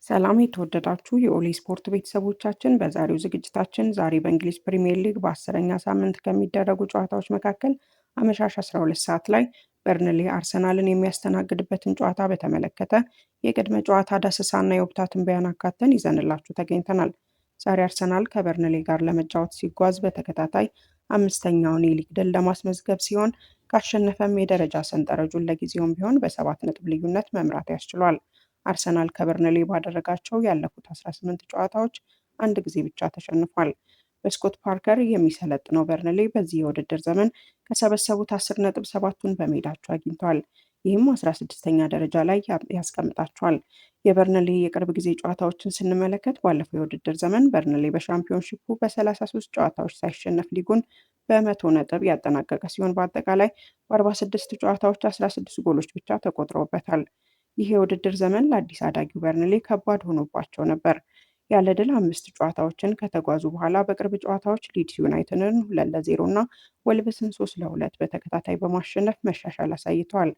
ሰላም የተወደዳችሁ የኦሊ ስፖርት ቤተሰቦቻችን፣ በዛሬው ዝግጅታችን ዛሬ በእንግሊዝ ፕሪምየር ሊግ በ10ኛ ሳምንት ከሚደረጉ ጨዋታዎች መካከል አመሻሽ 12 ሰዓት ላይ በርንሌ አርሰናልን የሚያስተናግድበትን ጨዋታ በተመለከተ የቅድመ ጨዋታ ዳሰሳና የወቅታ ትንበያን አካተን ይዘንላችሁ ተገኝተናል። ዛሬ አርሰናል ከበርንሌ ጋር ለመጫወት ሲጓዝ በተከታታይ አምስተኛውን የሊግ ድል ለማስመዝገብ ሲሆን ካሸነፈም የደረጃ ሰንጠረዡን ለጊዜውም ቢሆን በ7 ነጥብ ልዩነት መምራት ያስችሏል። አርሰናል ከበርንሌ ባደረጋቸው ያለፉት 18 ጨዋታዎች አንድ ጊዜ ብቻ ተሸንፏል። በስኮት ፓርከር የሚሰለጥነው በርንሌ በዚህ የውድድር ዘመን ከሰበሰቡት 10 ነጥብ 7ቱን በሜዳቸው አግኝተዋል። ይህም 16ኛ ደረጃ ላይ ያስቀምጣቸዋል። የበርንሌ የቅርብ ጊዜ ጨዋታዎችን ስንመለከት ባለፈው የውድድር ዘመን በርንሌ በሻምፒዮንሺፑ በ33 ጨዋታዎች ሳይሸነፍ ሊጉን በ100 ነጥብ ያጠናቀቀ ሲሆን በአጠቃላይ በ46 ጨዋታዎች 16 ጎሎች ብቻ ተቆጥረውበታል። ይህ የውድድር ዘመን ለአዲስ አዳጊው በርንሌ ከባድ ሆኖባቸው ነበር። ያለ ድል 5 ጨዋታዎችን ከተጓዙ በኋላ በቅርብ ጨዋታዎች ሊድስ ዩናይትድን 2-0 እና ወልቭስን 3-2 በተከታታይ በማሸነፍ መሻሻል አሳይተዋል።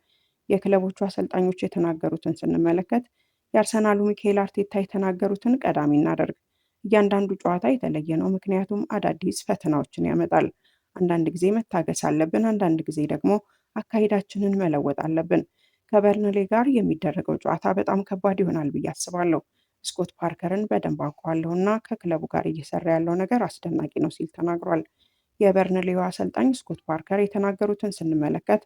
የክለቦቹ አሰልጣኞች የተናገሩትን ስንመለከት የአርሰናሉ ሚካኤል አርቴታ የተናገሩትን ቀዳሚ እናደርግ። እያንዳንዱ ጨዋታ የተለየ ነው፣ ምክንያቱም አዳዲስ ፈተናዎችን ያመጣል። አንዳንድ ጊዜ መታገስ አለብን፣ አንዳንድ ጊዜ ደግሞ አካሄዳችንን መለወጥ አለብን። ከበርንሌ ጋር የሚደረገው ጨዋታ በጣም ከባድ ይሆናል ብዬ አስባለሁ። ስኮት ፓርከርን በደንብ አውቀዋለሁ እና ከክለቡ ጋር እየሰራ ያለው ነገር አስደናቂ ነው ሲል ተናግሯል። የበርንሌው አሰልጣኝ ስኮት ፓርከር የተናገሩትን ስንመለከት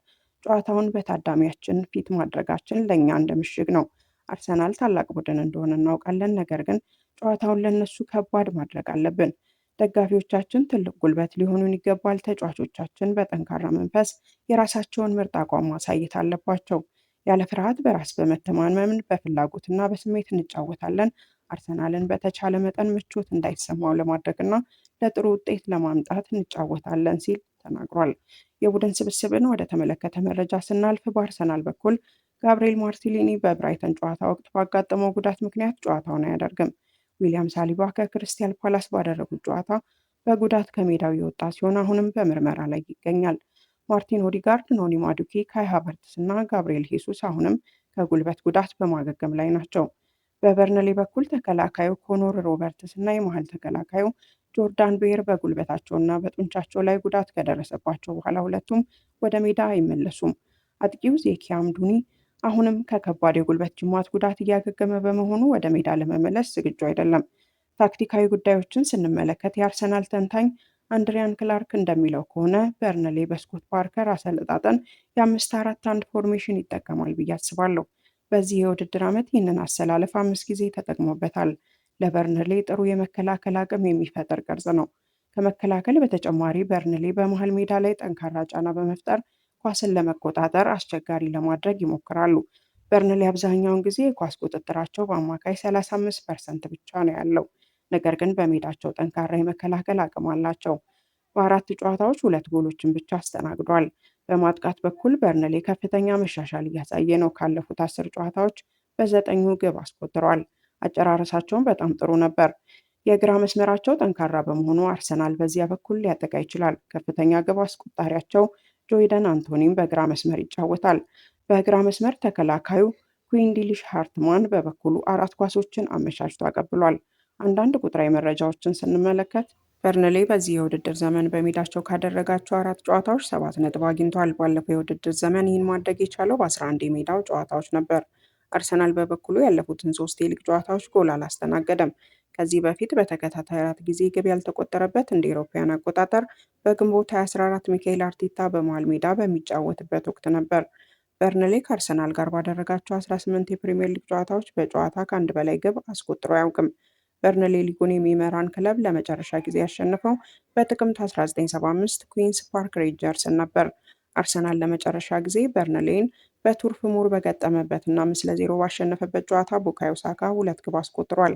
ጨዋታውን በታዳሚያችን ፊት ማድረጋችን ለእኛ እንደ ምሽግ ነው። አርሰናል ታላቅ ቡድን እንደሆነ እናውቃለን፣ ነገር ግን ጨዋታውን ለነሱ ከባድ ማድረግ አለብን። ደጋፊዎቻችን ትልቅ ጉልበት ሊሆኑን ይገባል። ተጫዋቾቻችን በጠንካራ መንፈስ የራሳቸውን ምርጥ አቋም ማሳየት አለባቸው። ያለ ፍርሃት በራስ በመተማመን በፍላጎትና በስሜት እንጫወታለን። አርሰናልን በተቻለ መጠን ምቾት እንዳይሰማው ለማድረግና ለጥሩ ውጤት ለማምጣት እንጫወታለን ሲል ተናግሯል። የቡድን ስብስብን ወደ ተመለከተ መረጃ ስናልፍ በአርሰናል በኩል ጋብርኤል ማርቲኔሊ በብራይተን ጨዋታ ወቅት ባጋጠመው ጉዳት ምክንያት ጨዋታውን አያደርግም። ዊሊያም ሳሊባ ከክሪስታል ፓላስ ባደረጉት ጨዋታ በጉዳት ከሜዳው የወጣ ሲሆን አሁንም በምርመራ ላይ ይገኛል። ማርቲን ኦዲጋርድ፣ ኖኒ ማዱኬ፣ ካይ ሃቨርትስ እና ጋብርኤል ሄሱስ አሁንም ከጉልበት ጉዳት በማገገም ላይ ናቸው። በበርንሌ በኩል ተከላካዩ ኮኖር ሮበርትስ እና የመሃል ተከላካዩ ጆርዳን ቤር በጉልበታቸውና በጡንቻቸው ላይ ጉዳት ከደረሰባቸው በኋላ ሁለቱም ወደ ሜዳ አይመለሱም። አጥቂው ዜኪያም ዱኒ አሁንም ከከባድ የጉልበት ጅማት ጉዳት እያገገመ በመሆኑ ወደ ሜዳ ለመመለስ ዝግጁ አይደለም። ታክቲካዊ ጉዳዮችን ስንመለከት የአርሰናል ተንታኝ አንድሪያን ክላርክ እንደሚለው ከሆነ በርንሌ በስኮት ፓርከር አሰልጣጠን የ5-4-1 ፎርሜሽን ይጠቀማል ብዬ አስባለሁ። በዚህ የውድድር ዓመት ይህንን አሰላለፍ 5 ጊዜ ተጠቅሞበታል። ለበርንሌ ጥሩ የመከላከል አቅም የሚፈጥር ቅርጽ ነው። ከመከላከል በተጨማሪ በርንሌ በመሃል ሜዳ ላይ ጠንካራ ጫና በመፍጠር ኳስን ለመቆጣጠር አስቸጋሪ ለማድረግ ይሞክራሉ። በርንሌ አብዛኛውን ጊዜ የኳስ ቁጥጥራቸው በአማካይ 35% ብቻ ነው ያለው። ነገር ግን በሜዳቸው ጠንካራ የመከላከል አቅም አላቸው። በ4 ጨዋታዎች 2 ጎሎችን ብቻ አስተናግዷል። በማጥቃት በኩል በርንሌ ከፍተኛ መሻሻል እያሳየ ነው። ካለፉት 10 ጨዋታዎች በ9ኙ ግብ አስቆጥረዋል። አጨራረሳቸውን በጣም ጥሩ ነበር። የግራ መስመራቸው ጠንካራ በመሆኑ አርሰናል በዚያ በኩል ሊያጠቃ ይችላል። ከፍተኛ ግብ አስቆጣሪያቸው ጆይደን አንቶኒም በግራ መስመር ይጫወታል። በግራ መስመር ተከላካዩ ኩዊንዲሊሽ ሃርትማን በበኩሉ 4 ኳሶችን አመቻችቶ አቀብሏል። አንዳንድ ቁጥራዊ መረጃዎችን ስንመለከት በርንሌ በዚህ የውድድር ዘመን በሜዳቸው ካደረጋቸው 4 ጨዋታዎች 7 ነጥብ አግኝተዋል። ባለፈው የውድድር ዘመን ይህን ማድረግ የቻለው በ11 የሜዳው ጨዋታዎች ነበር። አርሰናል በበኩሉ ያለፉትን 3 የሊግ ጨዋታዎች ጎል አላስተናገደም። ከዚህ በፊት በተከታታይ 4 ጊዜ ግብ ያልተቆጠረበት እንደ አውሮፓውያን አቆጣጠር በግንቦት 2014 ሚካኤል አርቴታ በመሃል ሜዳ በሚጫወትበት ወቅት ነበር። በርንሌ ከአርሰናል ጋር ባደረጋቸው 18 የፕሪምየር ሊግ ጨዋታዎች በጨዋታ ከአንድ በላይ ግብ አስቆጥሮ አያውቅም። በርንሌ ሊጉን የሚመራን ክለብ ለመጨረሻ ጊዜ ያሸነፈው በጥቅምት 1975 ኩዊንስ ፓርክ ሬንጀርስን ነበር። አርሰናል ለመጨረሻ ጊዜ በርንሌን በቱርፍ ሙር በገጠመበትና 5-0 ባሸነፈበት ጨዋታ ቡካዮ ሳካ 2 ግብ አስቆጥሯል።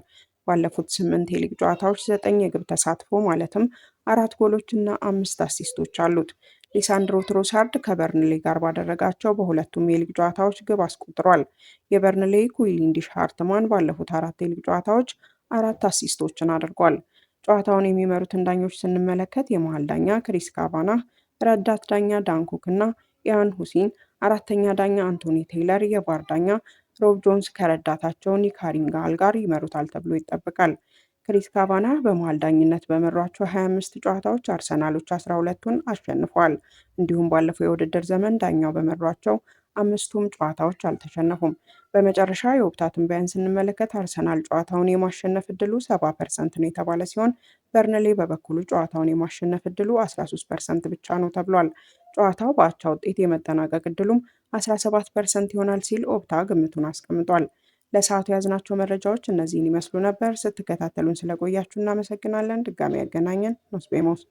ባለፉት 8 የሊግ ጨዋታዎች 9 የግብ ተሳትፎ ማለትም 4 ጎሎች እና 5 አሲስቶች አሉት። ሊሳንድሮ ትሮሳርድ ከበርንሌ ጋር ባደረጋቸው በሁለቱም የሊግ ጨዋታዎች ግብ አስቆጥሯል። የበርንሌ ኩዊንዲሽ ሃርትማን ባለፉት 4 የሊግ ጨዋታዎች 4 አሲስቶችን አድርጓል። ጨዋታውን የሚመሩትን ዳኞች ስንመለከት የመሃል ዳኛ ክሪስ ካቫናህ፣ ረዳት ዳኛ ዳንኩክ እና ኢያን ሁሲን፣ አራተኛ ዳኛ አንቶኒ ቴይለር፣ የቫር ዳኛ ሮብ ጆንስ ከረዳታቸው ኒክ ሃሪንጋል ጋር ይመሩታል ተብሎ ይጠበቃል። ክሪስ ካቫና በመሃል ዳኝነት በመሯቸው 25 ጨዋታዎች አርሰናሎች 12ቱን አሸንፈዋል። እንዲሁም ባለፈው የውድድር ዘመን ዳኛው በመሯቸው አምስቱም ጨዋታዎች አልተሸነፉም። በመጨረሻ የወቅታ ትንበያን ስንመለከት አርሰናል ጨዋታውን የማሸነፍ እድሉ 70% ነው የተባለ ሲሆን በርንሌ በበኩሉ ጨዋታውን የማሸነፍ እድሉ 13% ብቻ ነው ተብሏል። ጨዋታው በአቻ ውጤት የመጠናቀቅ እድሉም 17% ይሆናል ሲል ኦፕታ ግምቱን አስቀምጧል። ለሰዓቱ የያዝናቸው መረጃዎች እነዚህን ይመስሉ ነበር። ስትከታተሉን ስለቆያችሁ እናመሰግናለን። ድጋሚ ያገናኘን ኖስቤሞስ